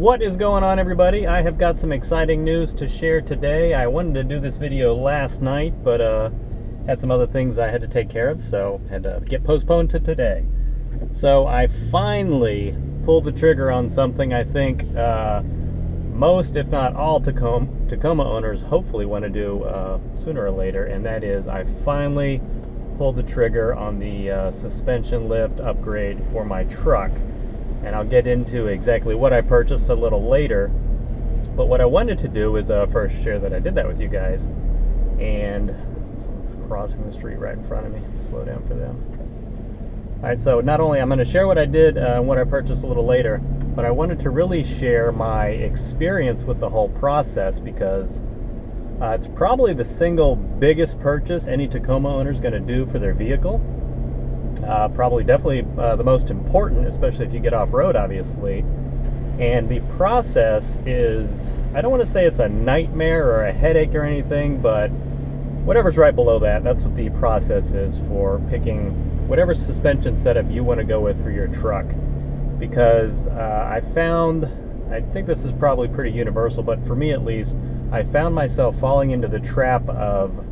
What is going on, everybody? I have got some exciting news to share today. I wanted to do this video last night, but had some other things I had to take care of, so had to get postponed to today. So I finally pulled the trigger on something I think most, if not all, Tacoma owners hopefully want to do sooner or later, and that is I finally pulled the trigger on the suspension lift upgrade for my truck. And I'll get into exactly what I purchased a little later. But what I wanted to do is first share that I did that with you guys. And someone's crossing the street right in front of me. Slow down for them. Alright, so not only I'm going to share what I did and what I purchased a little later, but I wanted to really share my experience with the whole process, because it's probably the single biggest purchase any Tacoma owner is going to do for their vehicle. Definitely the most important, especially if you get off-road, obviously. And the process is, I don't want to say it's a nightmare or a headache or anything, but whatever's right below that, that's what the process is for picking whatever suspension setup you want to go with for your truck. Because I think this is probably pretty universal, but for me at least, I found myself falling into the trap of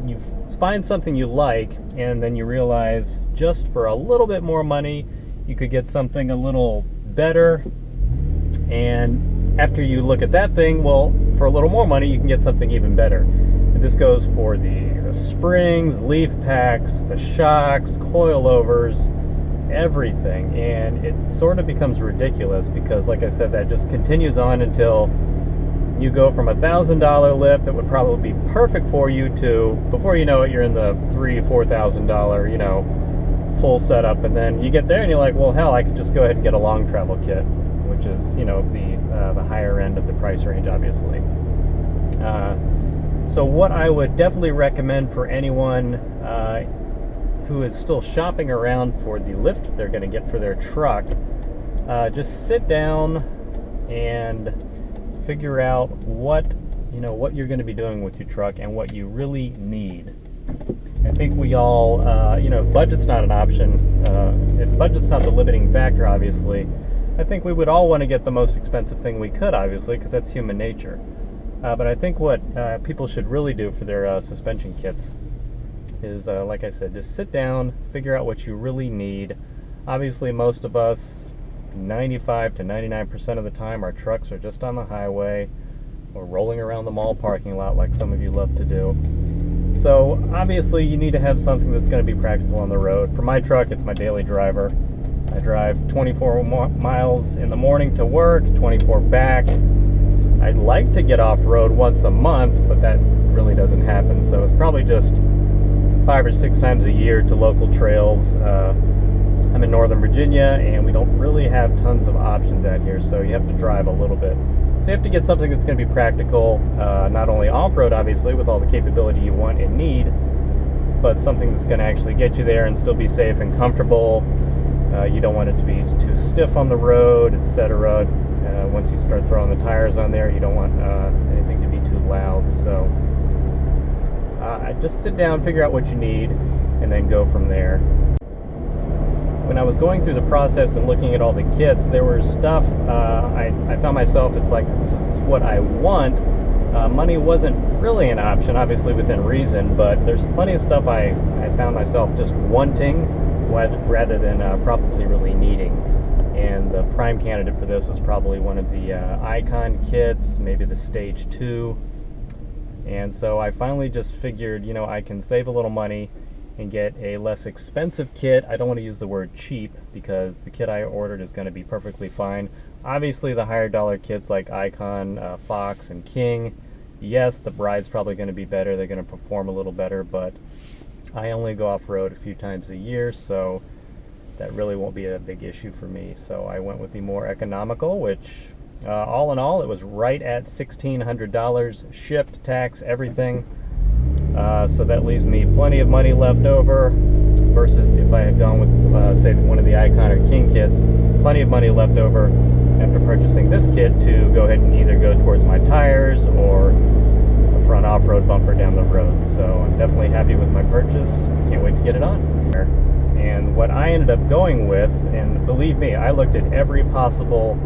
you find something you like, and then you realize just for a little bit more money you could get something a little better, and after you look at that thing, well, for a little more money you can get something even better. And this goes for the springs, leaf packs, the shocks, coilovers, everything. And it sort of becomes ridiculous because, like I said, that just continues on until you go from $1,000 lift that would probably be perfect for you to, before you know it, you're in the $3,000-$4,000, full setup, and then you get there and you're like, well, hell, I could just go ahead and get a long travel kit, which is, the higher end of the price range, obviously. So what I would definitely recommend for anyone who is still shopping around for the lift they're going to get for their truck, just sit down and figure out what you're going to be doing with your truck and what you really need. I think we all, if budget's not an option, if budget's not the limiting factor, obviously, I think we would all want to get the most expensive thing we could, obviously, because that's human nature. But I think what people should really do for their suspension kits is, like I said, just sit down, figure out what you really need. Obviously, most of us, 95 to 99% of the time, our trucks are just on the highway or rolling around the mall parking lot like some of you love to do. So obviously you need to have something that's going to be practical on the road. For my truck, it's my daily driver. I drive 24 miles in the morning to work, 24 back. I'd like to get off-road once a month, but that really doesn't happen. So it's probably just 5 or 6 times a year to local trails. I'm in Northern Virginia, and we don't really have tons of options out here, so you have to drive a little bit. So you have to get something that's going to be practical, not only off-road, obviously, with all the capability you want and need, but something that's going to actually get you there and still be safe and comfortable. You don't want it to be too stiff on the road, etc. Once you start throwing the tires on there, you don't want anything to be too loud. So just sit down, figure out what you need, and then go from there. When I was going through the process and looking at all the kits, there was stuff, I found myself, it's like, this is what I want. Money wasn't really an option, obviously within reason, but there's plenty of stuff I found myself just wanting rather than probably really needing. And the prime candidate for this was probably one of the Icon kits, maybe the Stage 2. And so I finally just figured, I can save a little money and get a less expensive kit. I don't want to use the word cheap, because the kit I ordered is going to be perfectly fine. Obviously the higher dollar kits like Icon, Fox, and King, yes, the Bride's probably going to be better, they're going to perform a little better, but I only go off-road a few times a year, so that really won't be a big issue for me. So I went with the more economical, which all in all, it was right at $1,600, shipped, tax, everything. So that leaves me plenty of money left over, versus if I had gone with, say, one of the Icon or King kits, plenty of money left over after purchasing this kit to go ahead and either go towards my tires or a front off-road bumper down the road. So I'm definitely happy with my purchase. Can't wait to get it on. And what I ended up going with, and believe me, I looked at every possible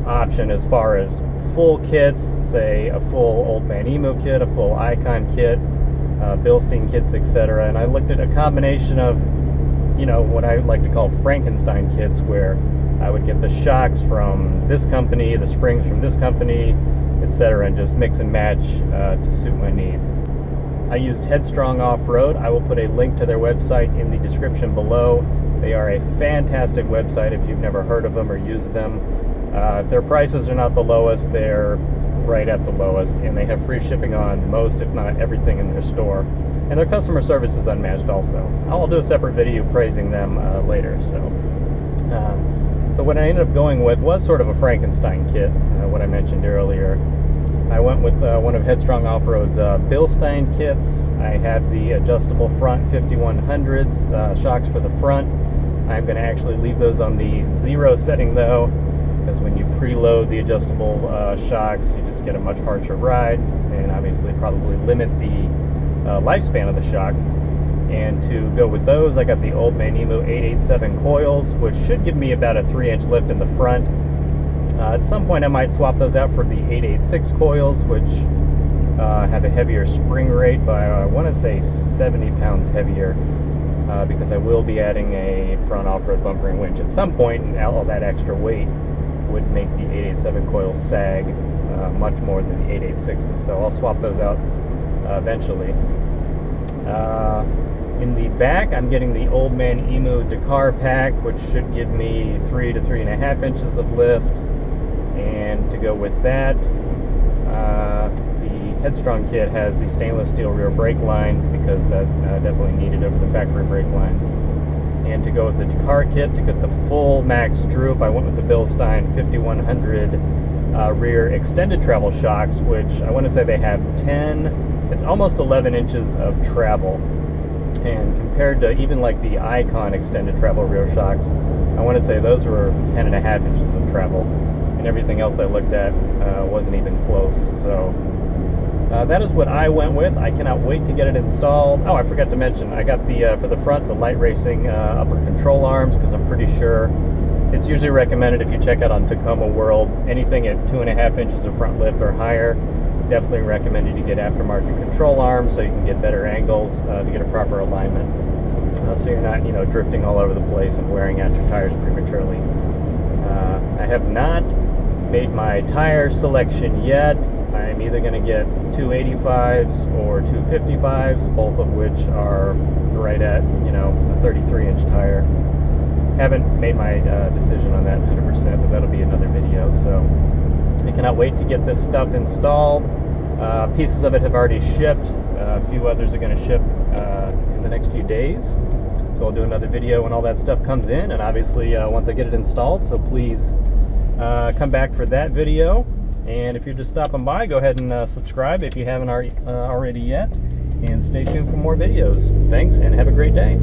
option as far as full kits, say a full Old Man Emo kit, a full Icon kit, Bilstein kits, etc. And I looked at a combination of, you know, what I like to call Frankenstein kits, where I would get the shocks from this company, the springs from this company, etc., and just mix and match to suit my needs. I used Headstrong Off-Road. I will put a link to their website in the description below. They are a fantastic website if you've never heard of them or used them. If their prices are not the lowest, they're right at the lowest, and they have free shipping on most, if not everything, in their store. And their customer service is unmatched also. I'll do a separate video praising them later. So what I ended up going with was sort of a Frankenstein kit, what I mentioned earlier. I went with one of Headstrong Off-Road's Bilstein kits. I have the adjustable front 5100s, shocks for the front. I'm going to actually leave those on the 0 setting though, because when you preload the adjustable shocks, you just get a much harsher ride, and obviously probably limit the lifespan of the shock. And to go with those, I got the Old Man Emo 887 coils, which should give me about a 3-inch lift in the front. At some point I might swap those out for the 886 coils, which have a heavier spring rate by, I want to say, 70 pounds heavier, because I will be adding a front off-road bumpering winch at some point, and all that extra weight would make the 887 coils sag much more than the 886s, so I'll swap those out eventually. In the back, I'm getting the Old Man Emo Dakar pack, which should give me 3 to 3.5 inches of lift. And to go with that, the Headstrong kit has the stainless steel rear brake lines, because that definitely needed over the factory brake lines. And to go with the Dakar kit, to get the full max droop, I went with the Bilstein 5100 rear extended travel shocks, which I want to say they have 10, it's almost 11 inches of travel. And compared to even like the Icon extended travel rear shocks, I want to say those were 10.5 inches of travel. And everything else I looked at wasn't even close. So that is what I went with. I cannot wait to get it installed. Oh, I forgot to mention, I got the for the front, the light racing upper control arms, because I'm pretty sure it's usually recommended, if you check out on Tacoma World, anything at 2.5 inches of front lift or higher, definitely recommended you get aftermarket control arms so you can get better angles to get a proper alignment, so you're not, you know, drifting all over the place and wearing out your tires prematurely. I have not made my tire selection yet. I'm either going to get 285s or 255s, both of which are right at, you know, a 33-inch tire. Haven't made my decision on that 100%, but that'll be another video. So I cannot wait to get this stuff installed. Pieces of it have already shipped. A few others are going to ship in the next few days. So I'll do another video when all that stuff comes in, and obviously once I get it installed. So please come back for that video. And if you're just stopping by, go ahead and subscribe if you haven't already yet. And stay tuned for more videos. Thanks, and have a great day.